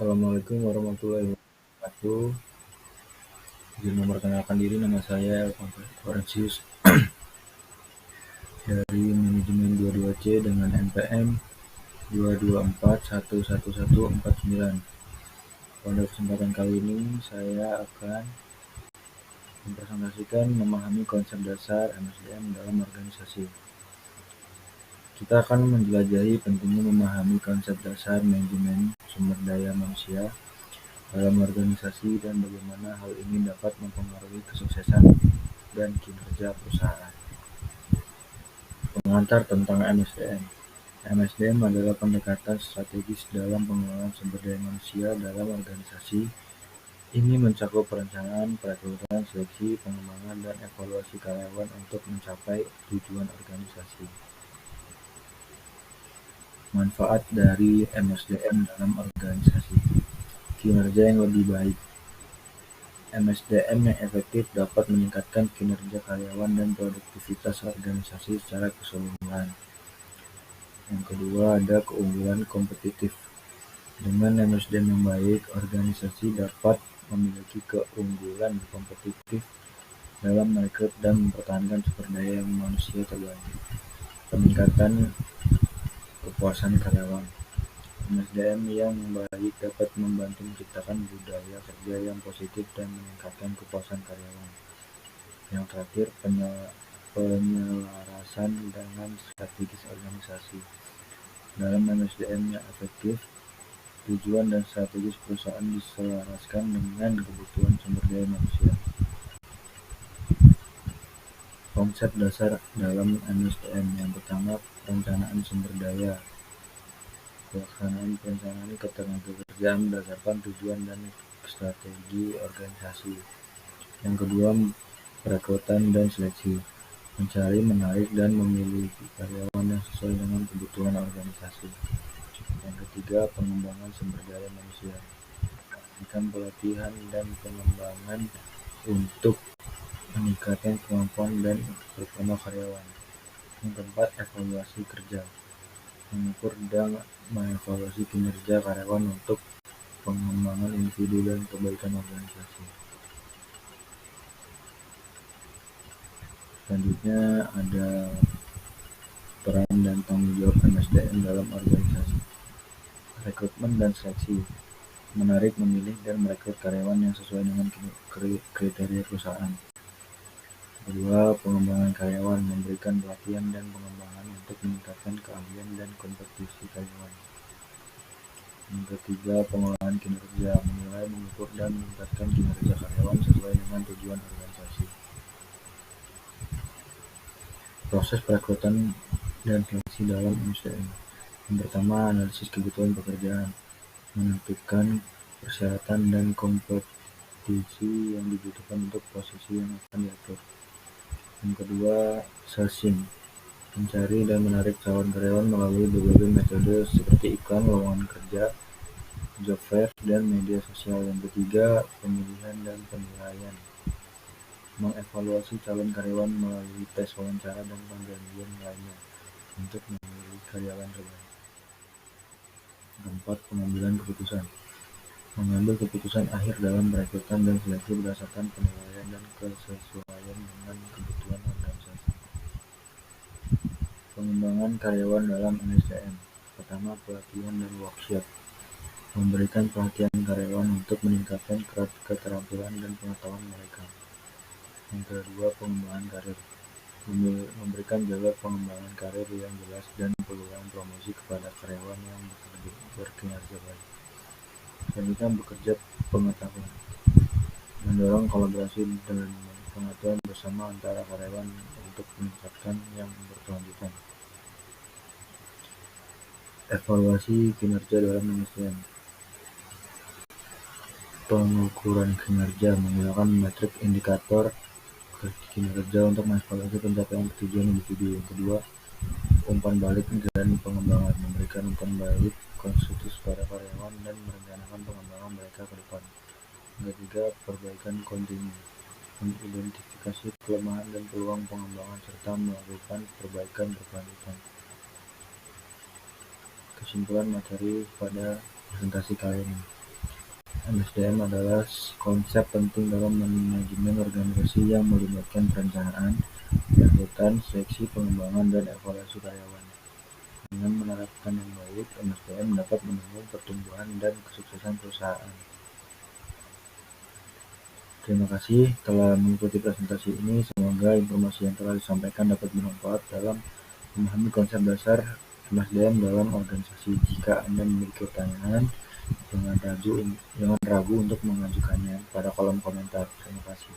Assalamualaikum warahmatullahi wabarakatuh. Izin memperkenalkan diri, nama saya Alfonsius dari manajemen 22C dengan NPM 224111149. Pada kesempatan kali ini saya akan mempresentasikan memahami konsep dasar MSDM dalam organisasi. Kita akan menjelajahi pentingnya memahami konsep dasar manajemen sumber daya manusia dalam organisasi dan bagaimana hal ini dapat mempengaruhi kesuksesan dan kinerja perusahaan. Pengantar tentang MSDM. MSDM adalah pendekatan strategis dalam pengelolaan sumber daya manusia dalam organisasi. Ini mencakup perencanaan, perekrutan, seleksi, pengembangan, dan evaluasi karyawan untuk mencapai tujuan organisasi. Manfaat dari MSDM dalam organisasi. Kinerja yang lebih baik. MSDM yang efektif dapat meningkatkan kinerja karyawan dan produktivitas organisasi secara keseluruhan. Yang kedua, ada keunggulan kompetitif. Dengan MSDM yang baik, organisasi dapat memiliki keunggulan kompetitif dalam merekrut dan mempertahankan sumber daya manusia terbaik. Peningkatan kepuasan karyawan. MSDM yang baik dapat membantu menciptakan budaya kerja yang positif dan meningkatkan kepuasan karyawan. Yang terakhir, penyelarasan dengan strategis organisasi. Dalam MSDM yang efektif, tujuan dan strategis perusahaan diselaraskan dengan kebutuhan sumber daya manusia. Konsep dasar dalam MSDM. Yang pertama, perencanaan sumber daya. Pelaksanaan perencanaan ketenagakerjaan berdasarkan tujuan dan strategi organisasi. Yang kedua, perekrutan dan seleksi. Mencari, menarik, dan memilih karyawan yang sesuai dengan kebutuhan organisasi. Yang ketiga, pengembangan sumber daya manusia. Memberikan pelatihan dan pengembangan untuk meningkatkan kemampuan dan performa karyawan. Yang keempat, evaluasi kerja. Mengukur dan mengevaluasi kinerja karyawan untuk pengembangan individu dan kebaikan organisasi. Selanjutnya ada peran dan tanggung jawab MSDM dalam organisasi. Rekrutmen dan seleksi. Menarik, memilih, dan merekrut karyawan yang sesuai dengan kriteria perusahaan. Kedua, pengembangan karyawan. Memberikan pelatihan dan pengembangan untuk meningkatkan keahlian dan kompetisi karyawan. Yang ketiga, pengolahan kinerja. Menilai, mengukur, dan meningkatkan kinerja karyawan sesuai dengan tujuan organisasi. Proses perekrutan dan seleksi dalam MSDM. Yang pertama, analisis kebutuhan pekerjaan. Menentukan persyaratan dan kompetisi yang dibutuhkan untuk posisi yang akan diatur. Yang kedua, sourcing. Mencari dan menarik calon karyawan melalui berbagai metode seperti iklan, lowongan kerja, job fair, dan media sosial. Yang ketiga, pemilihan dan penilaian. Mengevaluasi calon karyawan melalui tes wawancara dan pembagian lainnya untuk memilih karyawan terbaik. Keempat, pengambilan keputusan. Mengambil keputusan akhir dalam perekrutan dan seleksi berdasarkan penilaian dan kesesuaian dengan kebutuhan organisasi. Pengembangan karyawan dalam MSDM. Pertama, pelatihan dan workshop. Memberikan pelatihan karyawan untuk meningkatkan keterampilan dan pengetahuan mereka. Yang kedua, pengembangan karir. Memberikan jalur pengembangan karir yang jelas dan peluang promosi kepada karyawan yang berkinerja baik. Selanjutnya, bekerja pengetahuan. Mendorong kolaborasi dan pengetahuan bersama antara karyawan untuk meningkatkan yang berkelanjutan. Evaluasi kinerja dalam MSDM. Pengukuran kinerja menggunakan metrik indikator kinerja untuk mengevaluasi pencapaian tujuan individu. Yang kedua, umpan balik dan pengembangan. Memberikan umpan balik konstruktif pada karyawan dan merencanakan pengembangan mereka ke depan. Yang ketiga, perbaikan kontinu. Mengidentifikasi kelemahan dan peluang pengembangan serta melakukan perbaikan berkelanjutan. Kesimpulan materi pada presentasi kali ini. MSDM adalah konsep penting dalam manajemen organisasi yang melibatkan perencanaan, perekrutan, seleksi, pengembangan, dan evaluasi karyawan. Dengan menerapkan yang baik, MSDM dapat mendukung pertumbuhan dan kesuksesan perusahaan. Terima kasih telah mengikuti presentasi ini. Semoga informasi yang telah disampaikan dapat bermanfaat dalam memahami konsep dasar MSDM dalam organisasi. Jika Anda memiliki pertanyaan, jangan ragu untuk mengajukannya pada kolom komentar. Terima kasih.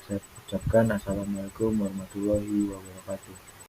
Saya ucapkan Assalamualaikum warahmatullahi wabarakatuh.